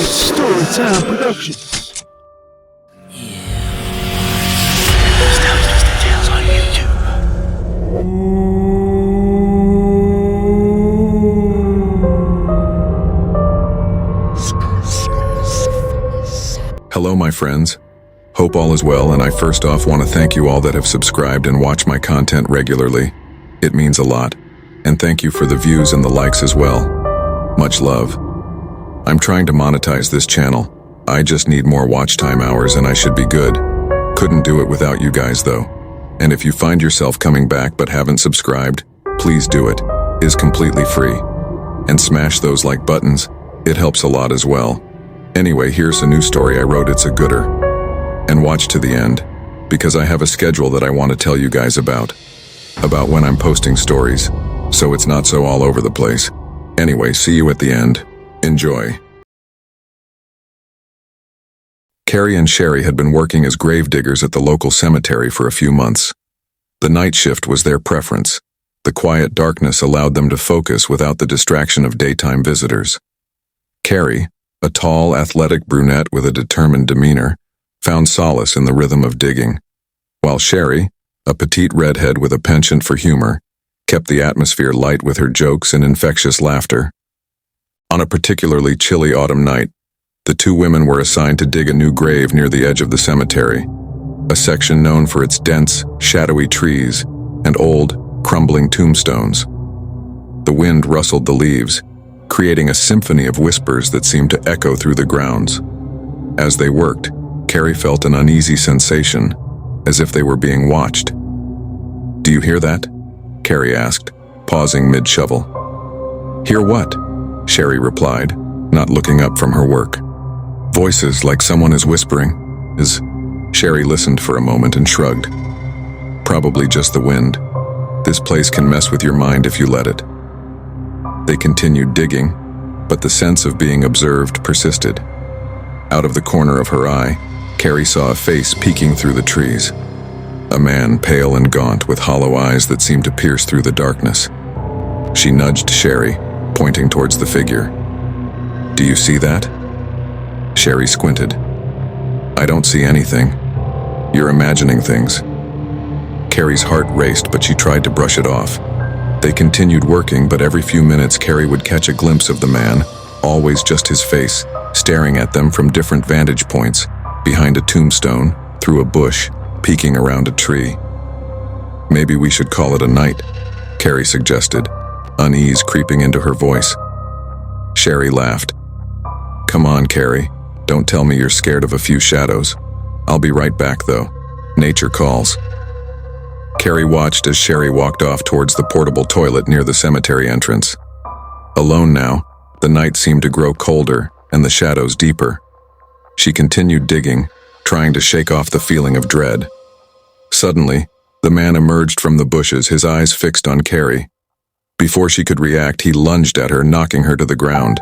Storytime Productions. Tales on YouTube. Hello, my friends. Hope all is well, and I first off want to thank you all that have subscribed and watch my content regularly. It means a lot. And thank you for the views and the likes as well. Much love. I'm trying to monetize this channel. I just need more watch time hours and I should be good. Couldn't do it without you guys though. And if you find yourself coming back but haven't subscribed, please do it. It's completely free. And smash those like buttons. It helps a lot as well. Anyway, here's a new story I wrote. It's a gooder. And watch to the end, because I have a schedule that I want to tell you guys about when I'm posting stories, so it's not so all over the place. Anyway, see you at the end. Enjoy. Carrie and Sherry had been working as gravediggers at the local cemetery for a few months. The night shift was their preference. The quiet darkness allowed them to focus without the distraction of daytime visitors. Carrie, a tall, athletic brunette with a determined demeanor, found solace in the rhythm of digging, while Sherry, a petite redhead with a penchant for humor, kept the atmosphere light with her jokes and infectious laughter. On a particularly chilly autumn night, the two women were assigned to dig a new grave near the edge of the cemetery, a section known for its dense, shadowy trees and old, crumbling tombstones. The wind rustled the leaves, creating a symphony of whispers that seemed to echo through the grounds. As they worked, Carrie felt an uneasy sensation, as if they were being watched. "Do you hear that?" Carrie asked, pausing mid-shovel. "Hear what?" Sherry replied, not looking up from her work. "Voices like someone is whispering." Sherry listened for a moment and shrugged. "Probably just the wind. This place can mess with your mind if you let it." They continued digging, but the sense of being observed persisted. Out of the corner of her eye, Carrie saw a face peeking through the trees. A man, pale and gaunt, with hollow eyes that seemed to pierce through the darkness. She nudged Sherry, pointing towards the figure. "Do you see that?" Sherry squinted. "I don't see anything. You're imagining things." Carrie's heart raced, but she tried to brush it off. They continued working, but every few minutes Carrie would catch a glimpse of the man, always just his face, staring at them from different vantage points, behind a tombstone, through a bush, peeking around a tree. "Maybe we should call it a night," Carrie suggested, unease creeping into her voice. Sherry laughed. "Come on, Carrie. Don't tell me you're scared of a few shadows. I'll be right back, though. Nature calls." Carrie watched as Sherry walked off towards the portable toilet near the cemetery entrance. Alone now, the night seemed to grow colder and the shadows deeper. She continued digging, trying to shake off the feeling of dread. Suddenly, the man emerged from the bushes, his eyes fixed on Carrie. Before she could react, he lunged at her, knocking her to the ground.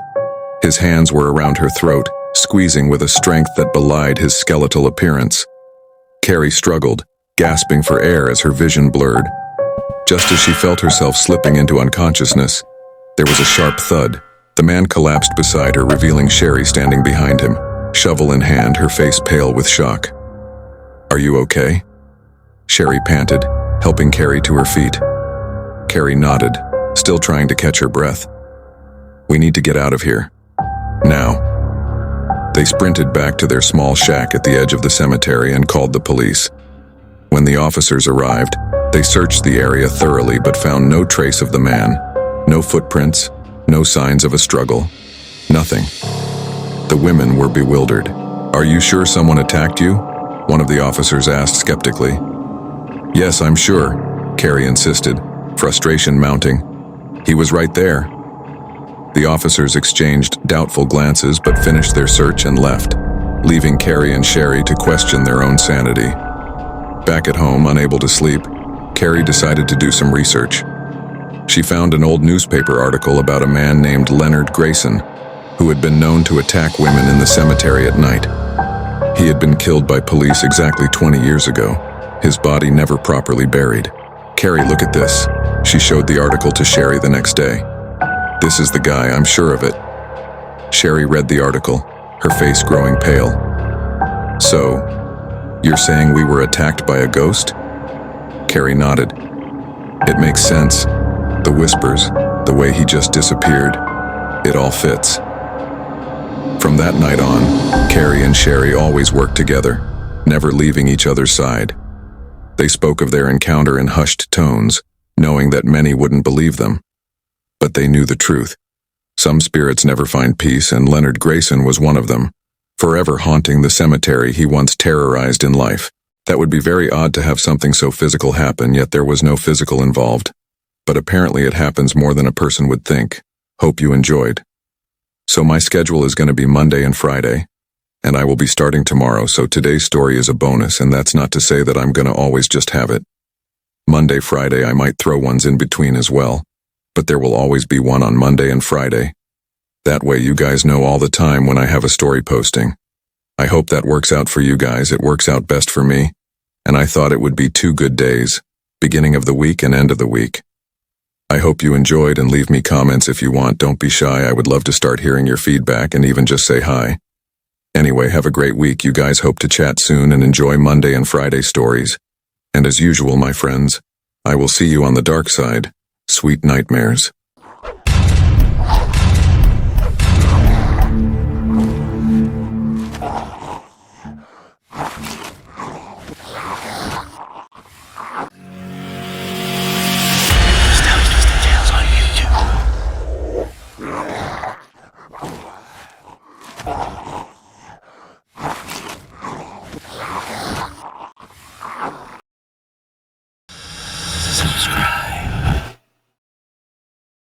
His hands were around her throat, squeezing with a strength that belied his skeletal appearance. Carrie struggled, gasping for air as her vision blurred. Just as she felt herself slipping into unconsciousness, there was a sharp thud. The man collapsed beside her, revealing Sherry standing behind him, shovel in hand, her face pale with shock. "Are you okay?" Sherry panted, helping Carrie to her feet. Carrie nodded, still trying to catch her breath. "We need to get out of here. Now." They sprinted back to their small shack at the edge of the cemetery and called the police. When the officers arrived, they searched the area thoroughly but found no trace of the man, no footprints, no signs of a struggle, nothing. The women were bewildered. "Are you sure someone attacked you?" one of the officers asked skeptically. "Yes, I'm sure," Carrie insisted, frustration mounting. "He was right there." The officers exchanged doubtful glances but finished their search and left, leaving Carrie and Sherry to question their own sanity. Back at home, unable to sleep, Carrie decided to do some research. She found an old newspaper article about a man named Leonard Grayson, who had been known to attack women in the cemetery at night. He had been killed by police exactly 20 years ago, his body never properly buried. "Carrie, look at this." She showed the article to Sherry the next day. "This is the guy, I'm sure of it." Sherry read the article. "Yes, I'm sure," Carrie insisted, frustration mounting. "He was right there." The officers exchanged doubtful glances but finished their search and left, leaving Carrie and Sherry to question their own sanity. Back at home, unable to sleep, Carrie decided to do some research. She found an old newspaper article about a man named Leonard Grayson, who had been known to attack women in the cemetery at night. He had been killed by police exactly 20 years ago, his body never properly buried. "Carrie, look at this." She showed the article to Sherry the next day. "This is the guy, I'm sure of it." her face growing pale. So, you're saying we were attacked by a ghost? Carrie nodded. It makes sense. The whispers, the way he just disappeared, it all fits. From that night on, Carrie and Sherry always worked together, never leaving each other's side. They spoke of their encounter in hushed tones, knowing that many wouldn't believe them. But they knew the truth. Some spirits never find peace, and Leonard Grayson was one of them, forever haunting the cemetery he once terrorized in life. That would be very odd to have something so physical happen, yet there was no physical involved. But apparently it happens more than a person would think. Hope you enjoyed. So my schedule is going to be Monday and Friday, and I will be starting tomorrow, so today's story is a bonus, and that's not to say that I'm going to always just have it. Monday, Friday, I might throw ones in between as well, but there will always be one on Monday and Friday. That way you guys know all the time when I have a story posting. I hope that works out for you guys. It works out best for me, and I thought it would be 2 good days, beginning of the week and end of the week. I hope you enjoyed, and leave me comments if you want. Don't be shy. I would love to start hearing your feedback and even just say hi. Anyway, have a great week. You guys, hope to chat soon and enjoy Monday and Friday stories. And as usual, my friends, I will see you on the dark side. Sweet nightmares.